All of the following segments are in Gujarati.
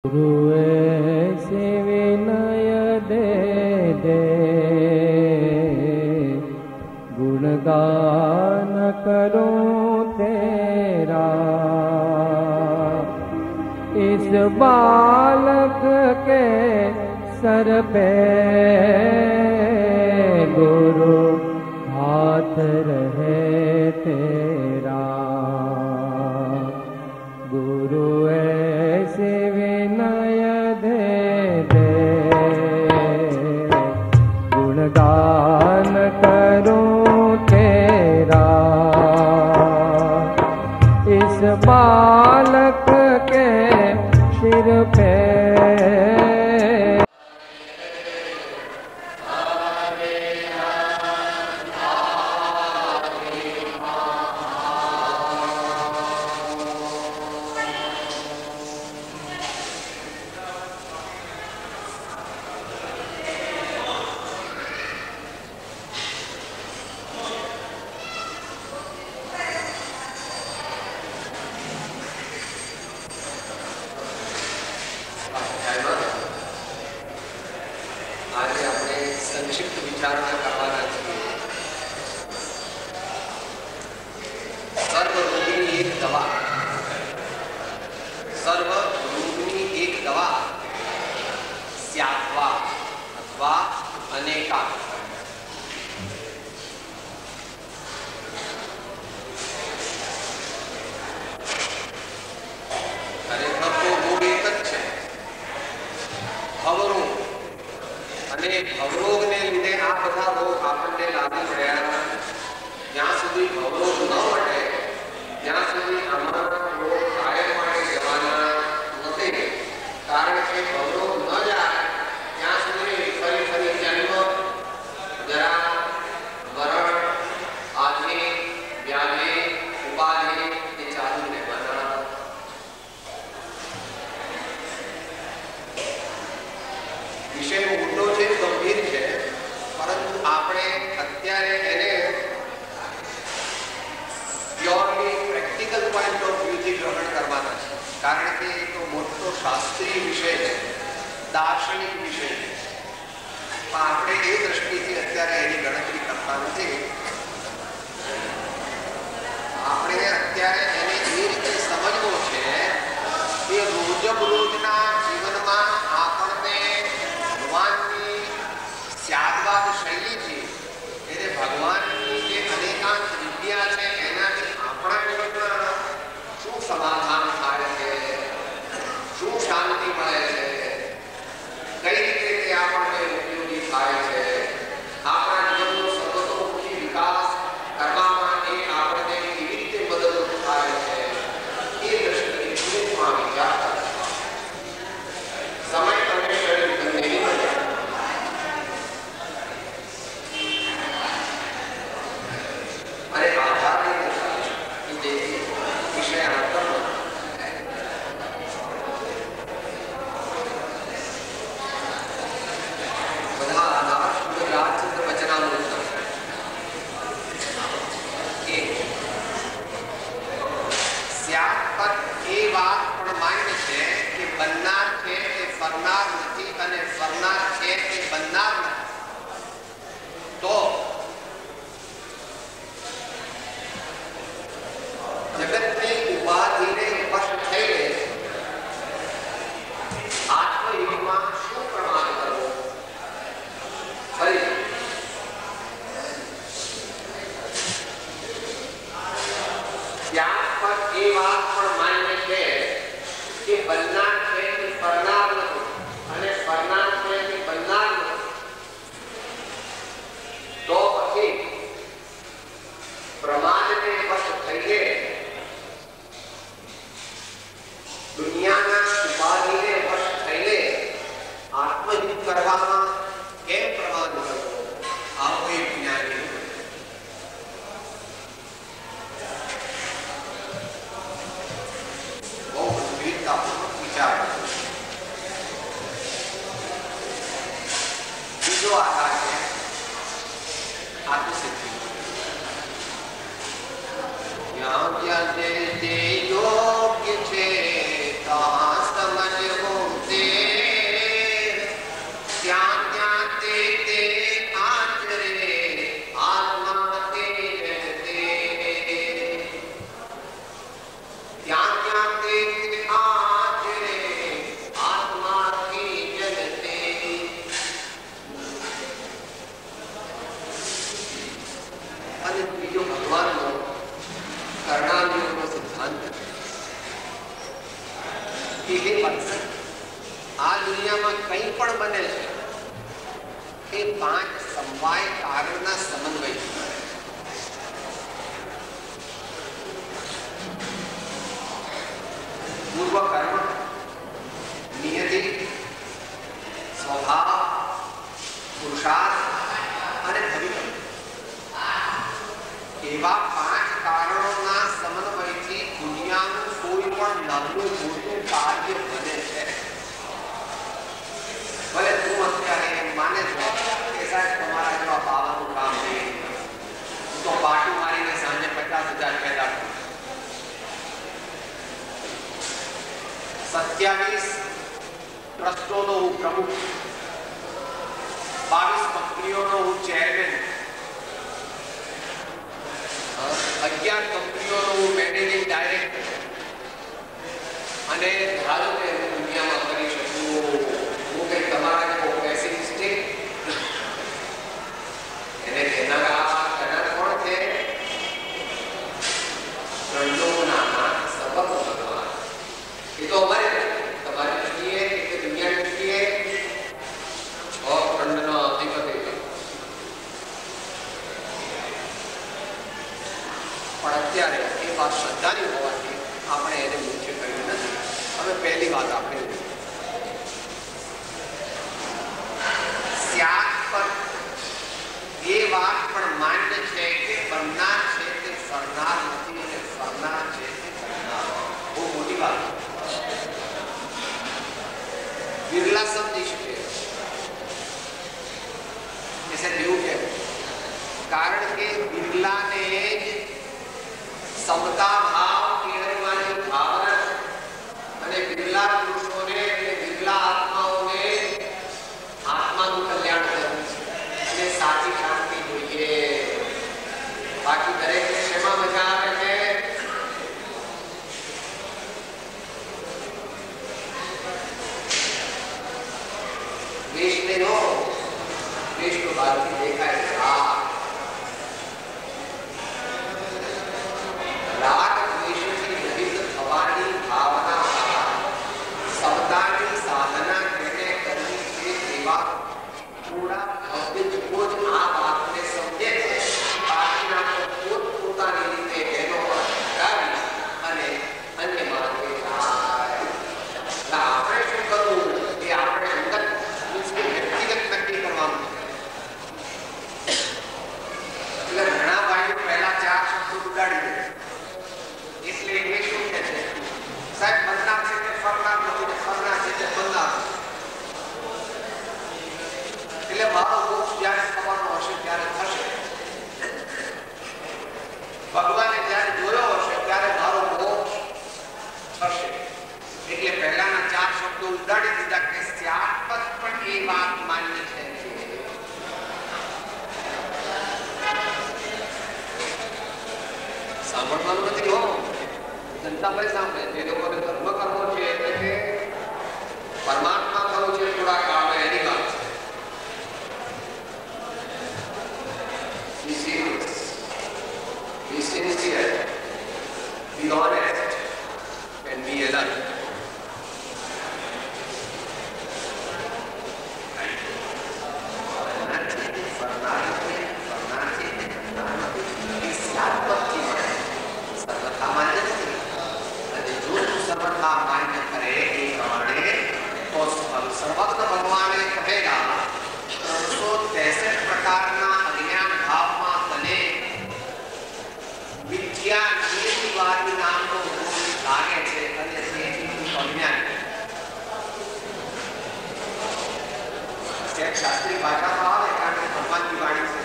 गुरु ऐसे विनय दे दे, गुणगान करूं तेरा। इस बालक के सर पे गुरु हाथ रहे तेरा। गुरु ऐसे विनय दे दे, गुणगान करूं तेरा। इस बालक के सिर पे योग्य छे ता समझ हो આ દુનિયામાં કંઈ પણ બને છે એ 5 સમવાય કારણના સમન્વયથી બને. પૂર્વ કર્મ, નિયતિ, સ્વભાવ, પુરુષાર્થ અને ભવિષ્ય એવા 5 કારણોના સમન્વયથી દુનિયાનું કોઈ પણ નાનું મોટું કાર્ય બને છે. ભલે તું અત્યારે એમ માને છે કે સાહેબ તમારા જેવા બાવાનું કામ નહીં, હું તો પાટું મારીને સાંજે 50,000 પેદા કરું. 27 ટ્રસ્ટોનો હું પ્રમુખ, 22 કંપનીઓનો હું ચેરમેન, 11 કંપનીઓનો હું મેનેજિંગ ડાયરેક્ટર, અને ધારો કે હું દુનિયામાં કરી શકું હું કંઈ તમારા જેવો પેસિમિસ્ટિક એને કહેનાર કોણ છે? રંડોના સબક ભગવાન. એ તો અમારે તમારી દૃષ્ટિએ કે દુનિયાની દૃષ્ટિએ ખંડનો અધિપતિ છે, પણ અત્યારે એ વાત શ્રદ્ધાની હોવાથી આપણે એને મુખ્ય કર્યું નથી. હવે પહેલી વાત આપણે એ વાત પણ માન્ય છે કે બનનાર છે તે સરનાર નથી અને સરનાર છે તે બનનાર. બહુ મોટી વાત. બિરલા સમજી શકે ऐसे देव के कारण के બિરલાને જ સમતા ભાવ કેળવવાની ભાવના અને બિરલા પુરુષોને એટલે બિરલા આત્માઓને આત્માનું કલ્યાણ કરવું છે અને સાચી શાંતિ જોઈએ. બાકી દરેકને શેમાં મજા આવે છે? દેશને નો દેશનો બહારથી દેખાય રાગ દ્વેષથી રહિત થવાની ભાવના સમતાની સાધના જેને કરવી છે તેવા થોડા ભક્તિઓ જ આ વાતને સમજે છે. બાકીના પોતપોતાની રીતે એનો લગાવી અને અન્ય માર્ગે જાય. આપણે શું કરવું એ આપણે અંદર વ્યક્તિગત નક્કી કરવાનું. એટલે ઘણા ભાઈઓ પહેલા 4 શબ્દો ઉડાડી દે એટલે એ શું કહે છે? સાહેબ બનનાર છે તે ફરનાર નથી ને ફરનાર છે તે બનનાર. એટલે મારો મોક્ષ જ્યારે થવાનો હશે ત્યારે થશે. ભગવાને જ્યારે જોયો હશે ત્યારે મારો મોક્ષ થશે. એટલે પહેલાના 4 શબ્દો ઉડાડી દીધા કે ત્યારબાદ પણ એ વાત માન્ય છે. સાંભળવાનું નથી હો, જનતા ભાઈ સાંભળે. જે લોકોને ધર્મ કરવો છે એટલે કે પરમાત્મા કરવું છે થોડા કાળમાં એની વાત છે. Be serious, be sincere, be honest and be alert. सर्वत्र भगवान कहेगा 363 प्रकारना अज्ञान भावમાં તને મિથ્યા નિયતિવાદી નામનો ભૂત લાગે છે અને તેથી તું અજ્ઞાન છે. શાસ્ત્રી ભાષામાં આવે કારણ કે ભગવાનની વાણી છે.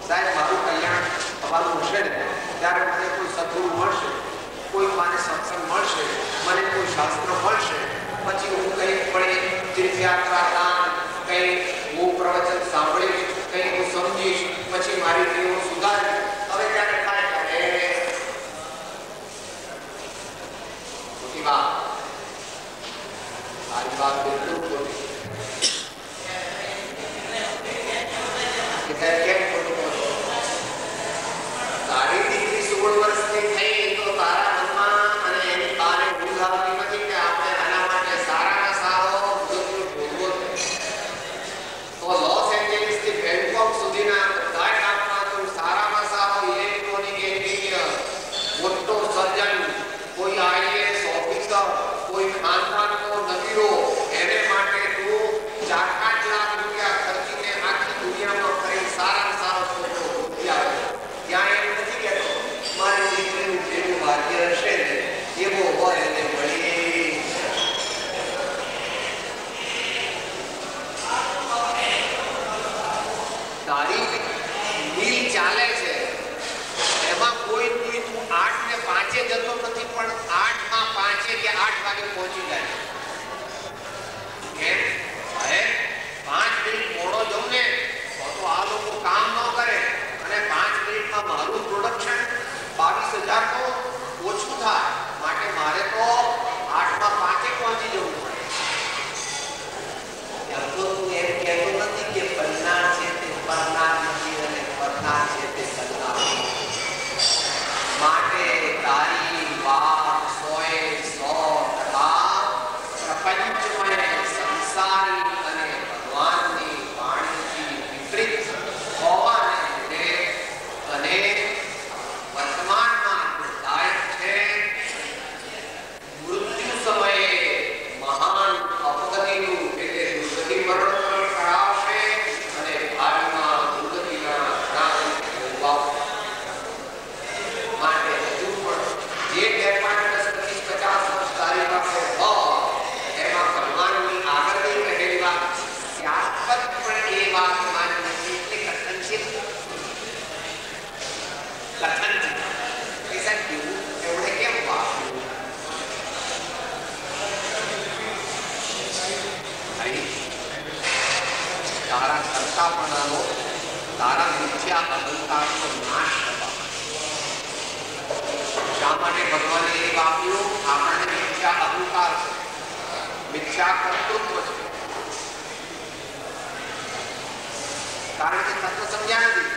સાહેબ મારું કલ્યાણ થવાનું હશે ને ત્યારે મને કોઈ સદગુરુ મળશે, કોઈ મને સત્સંગ મળશે, મને કોઈ શાસ્ત્ર મળશે, પછી હું કંઈ પણ તીર્થયાત્રા દાન કંઈ હું પ્રવચન સાંભળીશ, કંઈ હું સમજીશ, પછી મારી ટેવો સુધારીશ. હવે ત્યારે થાય કે મોટી વાત સારી વાત બિલકુલ ખોટી. કેમ ખોટું? સારી પાપીઓ આપણને મિથ્યા અહંકાર છે, મિથ્યા કર્તૃત્વ છે, કારણ કે તત્વ સમજ્યા નથી.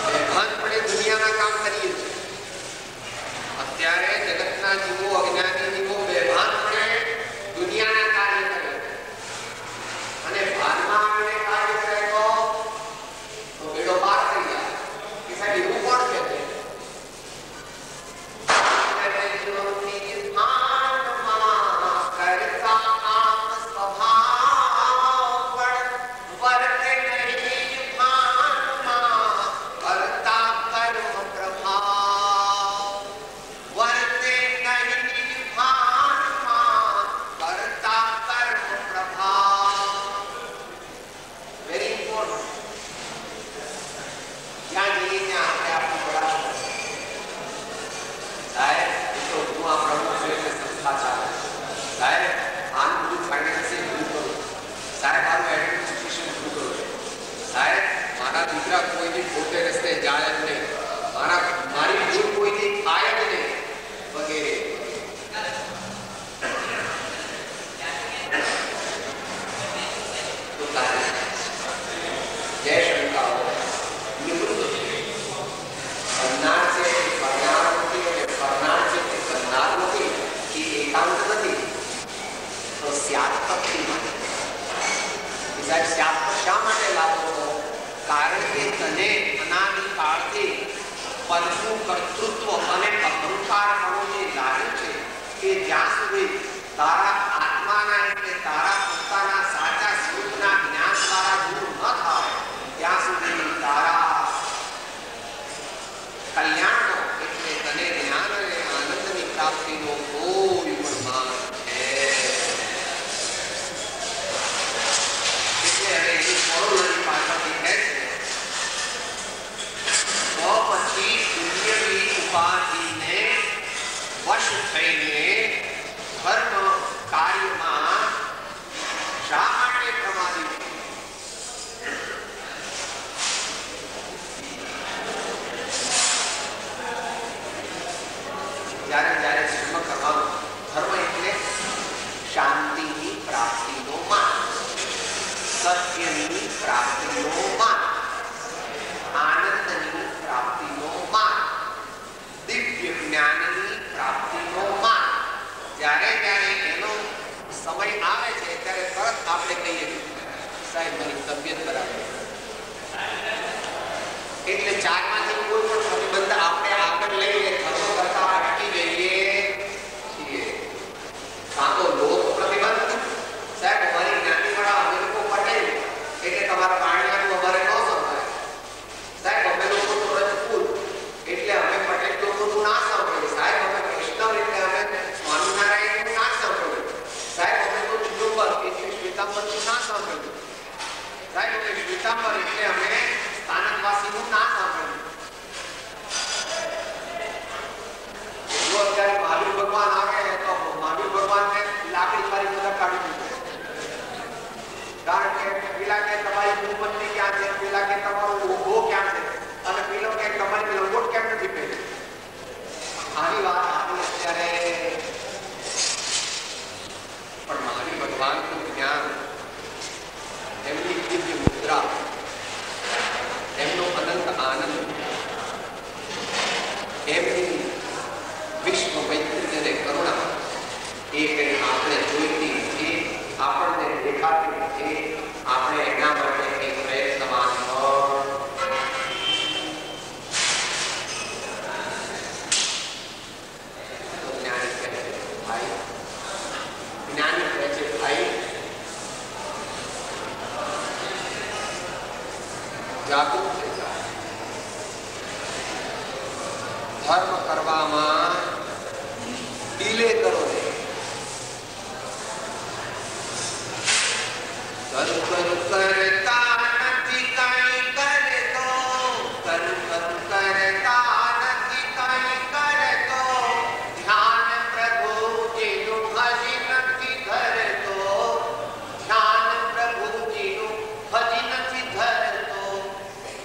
બેભાનપણે દુનિયાના કામ કરીએ છીએ. અત્યારે જગતના જીવો, અજ્ઞાની જીવો બેભાનપણે દુનિયાના કાર્ય કરે અને ભાનમાં આવીને કાર્ય કરે તો બેડો પાર થઈ જાય. કે સાહેબ એવું કોણ છે?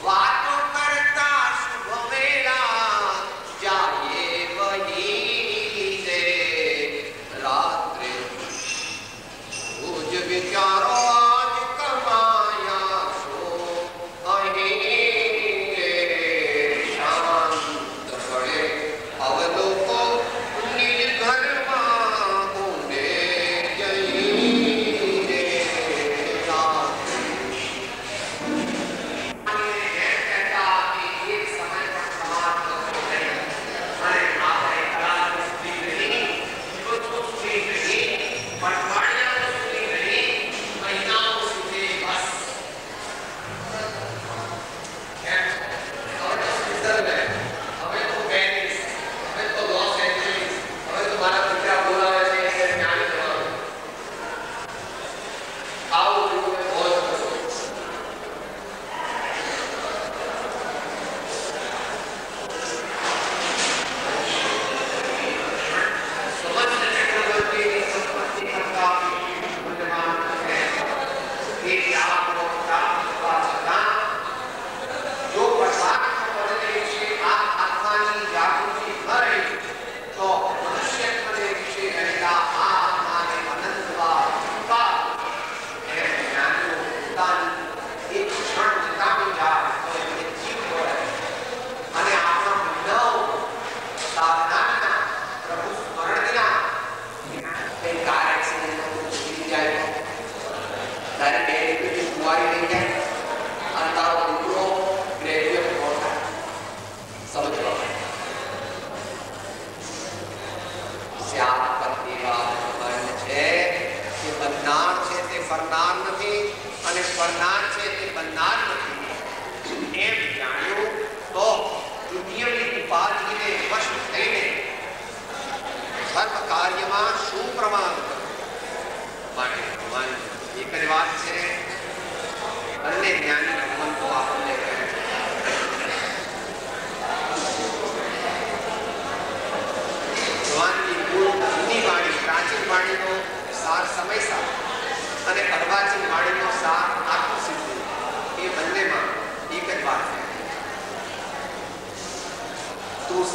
વાતો કરતા શુભ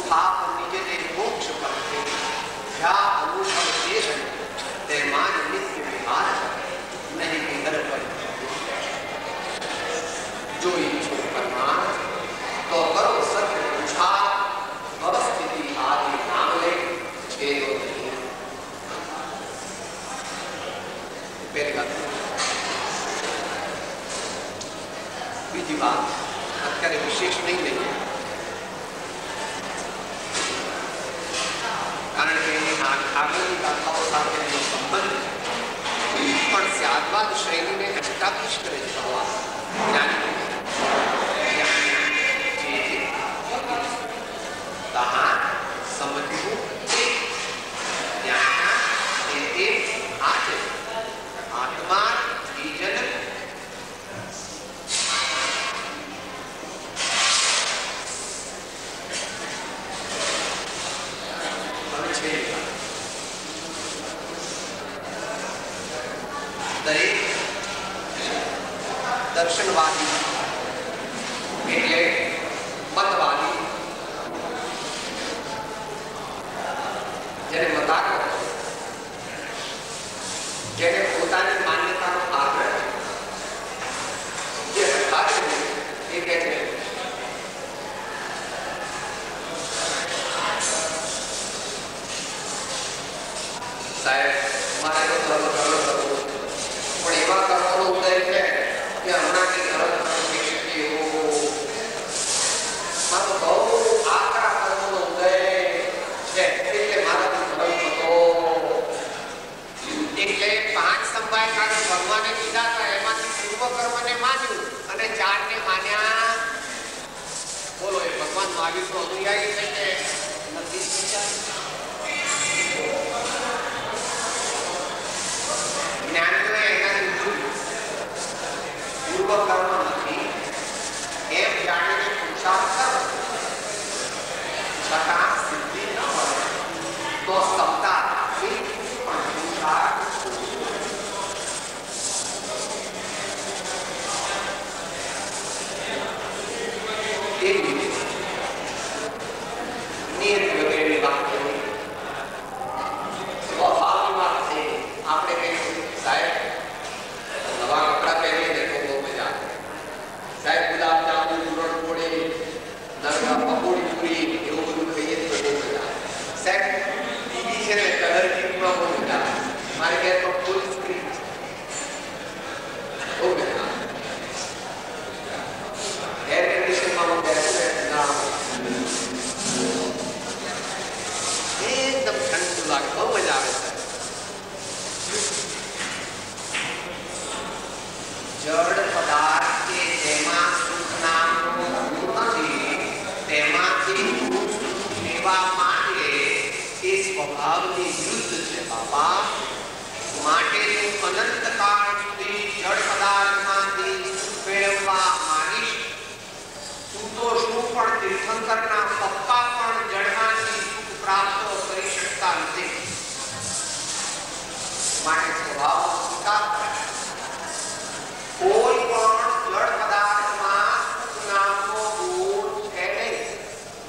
થાપ નિજે તે મોક્ષ પંથે ભ્યા અનુભવ દેહ તે માન નિત્ય વિહાર નહીં વિહર પર જો ઈચ્છો પરમાન તો કરો સત્ય પૂછા અવસ્થિતિ આદિ નામ લે છેદો નહીં. પહેલી વાત. બીજી વાત અત્યારે વિશેષ નહીં લઈએ કારણ કે એની આગળની ગાથાઓ સાથેનો સંબંધ પણ સ્યાદવાદ શ્રેણીને એસ્ટાબ્લિશ કરે છે ભગવાન જ્ઞાની તહાં સમજવું જ્ઞાન એ આજે આત્મા બીજન દરેક દર્શનવાદી એટલે મતવાદી જેને મતાગત જેને પોતાની માન્યતાનો આગ્રહ જે હકારે એ કહે છે સાહેબ મારે તો ધર્મ કરવો પણ એવા કર્મનો ઉદય છે કે હમણાં કે ધર્મ થઈ શકે એવો મારો બહુ આકરા કર્મનો ઉદય છે એટલે મારાથી ધર્મ થતો એટલે 5 સંભાય કારણ ભગવાને કીધા હતા એમાંથી પૂર્વ કર્મને માન્યું અને 4 ને માન્યા. બોલો એ ભગવાન મહાવીરનો અનુયાયી છે કે નથી? જ્ઞાનને એના પૂર્વ કર્મ નથી એમ જાણીને પુરુષાર્થ કરો છતાં સિદ્ધિ ન મળે તો સત્તા પણ પુરુષાર્થ એવી નિયત વગેરેની વાત કરી સ્વભાવની વાત છે. આપણે કહીશું સાહેબ નવા કપડા પહેરીએ ને તો બહુ મજા આવે. સાહેબ ગુલાબ જાંબુ પૂરણપોળી નરગા પકોડી પૂરી એવું બધું ખાઈએ તો બહુ મજા આવે. સાહેબ ટીવી છે ને કલર ટીવીમાં બહુ મજા આવે. મારે ઘેર તો ફૂલ સ્ક્રીન છે બહુ મજા આવે. એર કન્ડિશનમાં હું બેસું ના એકદમ ઠંડુ લાગે બહુ મજા આવે. જડ પદાર્થ કે જેમાં સુખ નામનું નથી તેમાંથી સુખ લેવા માંગે એ સ્વભાવની યુદ્ધ છે બાપા. માટે તું અનંતકાળ સુધી જડ પદાર્થમાંથી સુખ મેળવવા માંગીશ. તું તો શું પણ તીર્થંકરના પપ્પા પણ જડમાંથી સુખ પ્રાપ્ત કરી શકતા નથી. માટે સ્વભાવ સ્વીકાર કરે. કોઈ પણ જળ પદાર્થમાં સુખ નામનો ગુણ છે નહીં.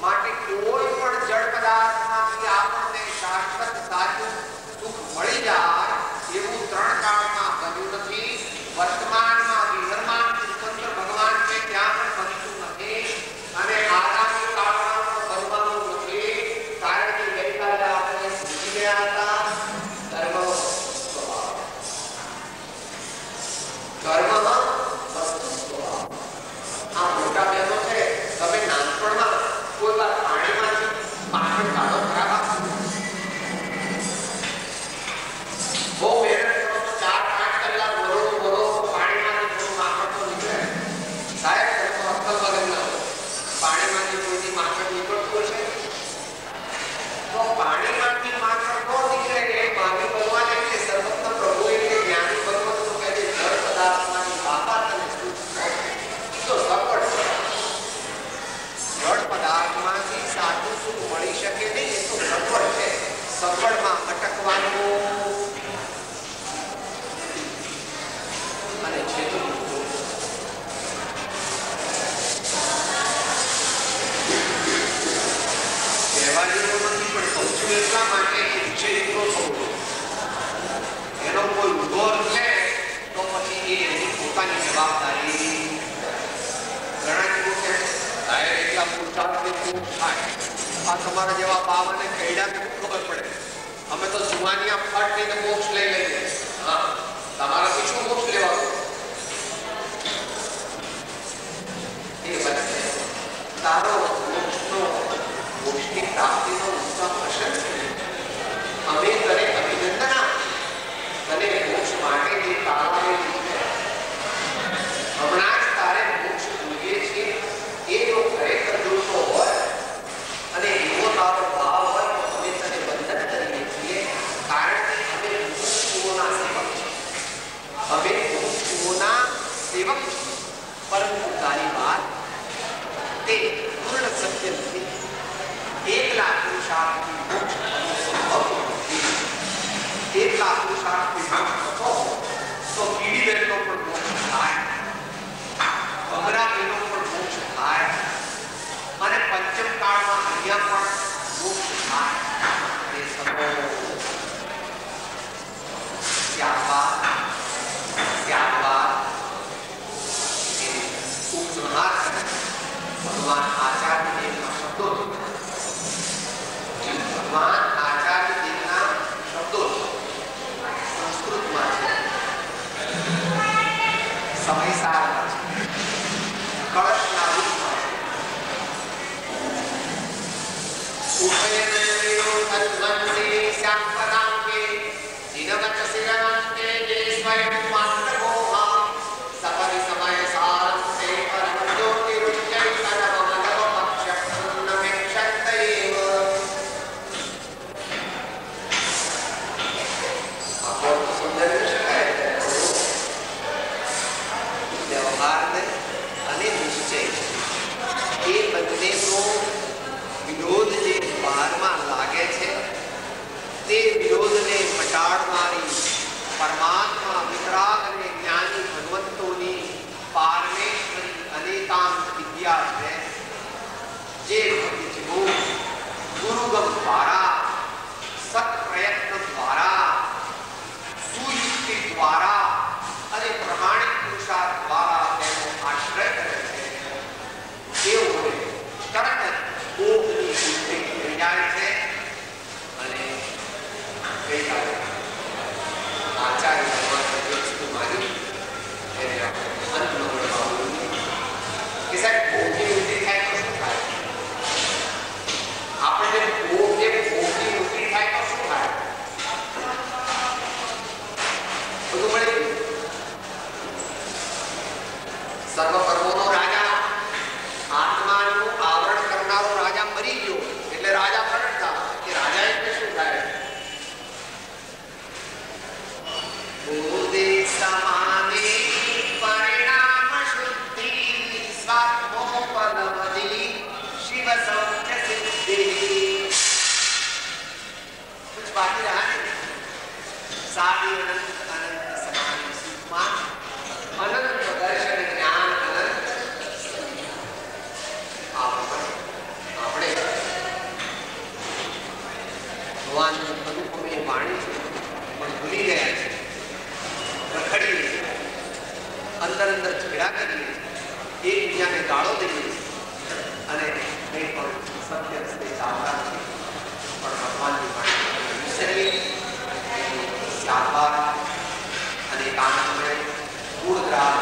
માટે કોઈ પણ જળ પદાર્થમાંથી આપણને શાશ્વત સાચું સુખ મળી જાય એવું 3 કાળમાં બન્યું નથી. વર્તમાનમાં વિહરમાન સ્વતંત્ર ભગવાન છે ત્યાં પણ બનતું નથી અને આગામી કાળમાં પણ બનવાનું નથી. કારણ કે ગઈકાલે આપણે ભૂલી ગયા હતા ધર્મ આ મોટા બહેનો છે તમે નાનપણમાં કોઈ વાર પાણીમાંથી માખણ કાઢો ખરા? બહુ મહેનત કરો તો 4-5 કલાક ભરો પાણીમાંથી થોડું માખણ તો નીકળે. સાહેબ તમે તો અક્કલ વગર ના હો. પાણીમાંથી કોઈની માખણ નીકળતું હશે તો પાણીમાંથી માખણ ન નીકળે એ માગી ભગવાન એટલે સર્વોત્તમ પ્રભુ એટલે જ્ઞાની ભગવાન તો કહે છે જળ પદાર્થમાંથી બાપા તને સુખ તો સગવડ જળ પદાર્થમાંથી સાચું સુખ મળી શકે નહીં. એ તો સગવડ છે. સગવડમાં અટકવાનું અને છેલ્લું મોક્ષ થાય. આ તમારા જેવા બાવાને કઈડાને ખબર પડે. અમે તો જુવાનિયા ફટ લઈને મોક્ષ લઈ લઈએ. હા, તમારાથી શું મોક્ષ લેવાનું? એ વચ્ચે તારો મોક્ષની પ્રાપ્તિનો ઉત્સવ હશે. અમે તને અભિનંદન તને મોક્ષ માટે જે તારવાની છે હમણાં જ તારે મોક્ષ જોઈએ છે એ જો ખરેખર જોતો હોય અને એવો તારો ભાવ હોય તો અમે તને બંધન કરીએ છીએ. કારણ કે અમે મુમુક્ષુઓના સેવક છીએ. અમે મુમુક્ષુઓના સેવક છીએ. પરંતુ તારી વાત તે પૂર્ણ સત્ય નથી. એકલા પુરુષાર્થથી મોક્ષ સંભવ નથી. એકલા પુરુષાર્થથી મોક્ષ થતો તો પીડી બહેનો પણ મોક્ષ થાય, અમરા બહેનો પણ મોક્ષ થાય અને પંચમ કાળમાં અહીંયા પણ મોક્ષ થાય. એ સંભવ ત્યારબાદ એ ઉપસંહાર ભગવાન આચાર્ય દેવના શબ્દો ભગવાન આચાર્ય દેવના શબ્દો સંસ્કૃતમાં છે, સમયસારમાં છે, કળશના રૂપમાં છે. ઉભયનયો તદ્વંસે શ્યામપદાંકે જીનવચસિરવંતે જે સ્વયં માત્રમોહા સપરિ સમય સારંતે પરમ જ્યોતિરુચ્ચૈતનમમલવપક્ષપ્રન્નમેક્ષતૈવ. વ્યવહારને અને નિશ્ચય એ બંનેનો વિરોધ જે બહારમાં લાગે છે તે વિરોધને મટાડનારી પરમાત્મા વિતરાગ અને જ્ઞાની ભગવંતોની પારમેશ્વરી અનેકાંત વિદ્યા છે. જે ગુરુગમ દ્વારા સત્પ્રયત્ન દ્વારા સુયુક્તિ દ્વારા અને પ્રમાણિક પુરુષાર્થ દ્વારા તેનો આશ્રય કરે છે. તેઓને તરત ઓઘની બુદ્ધિ થઈ જાય છે અને ગઈકાલે આચાર્ય ભગવાનને જે વસ્તુ માની એને અંતમાં કે સાહેબ ઓઘની બુદ્ધિ થાય તો શું થાય? આપણે ઓઘની બુદ્ધિ થાય તો શું થાય? બધું મળી ગયું. સર્વ કર્મોનો રાજા, આત્માનું આવરણ કરનારો રાજા મરી ગયો એટલે રાજા પ્રગટતા કે રાજા એટલે શું થાય? બુદ્ધિ સમાને પરિણામ શુદ્ધિ સ્વાત્મોપલબ્ધિ શિવ સૌખ્ય સિદ્ધિ. कुछ बाकी रहा है? सारी अनंत अनंत समान सुखमान अनंत दर्शन ज्ञान अनंत આપણે ભગવાનનું અનુપમે વાણી છે પણ ભૂલી ગયા છે, રખડીએ છીએ, અંદર અંદર ઝઘડા કરીએ, એકબીજાને ગાળો દઈએ અને કંઈ પણ સત્ય રસ્તે ચાલતા નથી. પણ ભગવાનની વાણી વિસરીએ ત્યારબાદ અને કાનમય ગુણગ્રાહ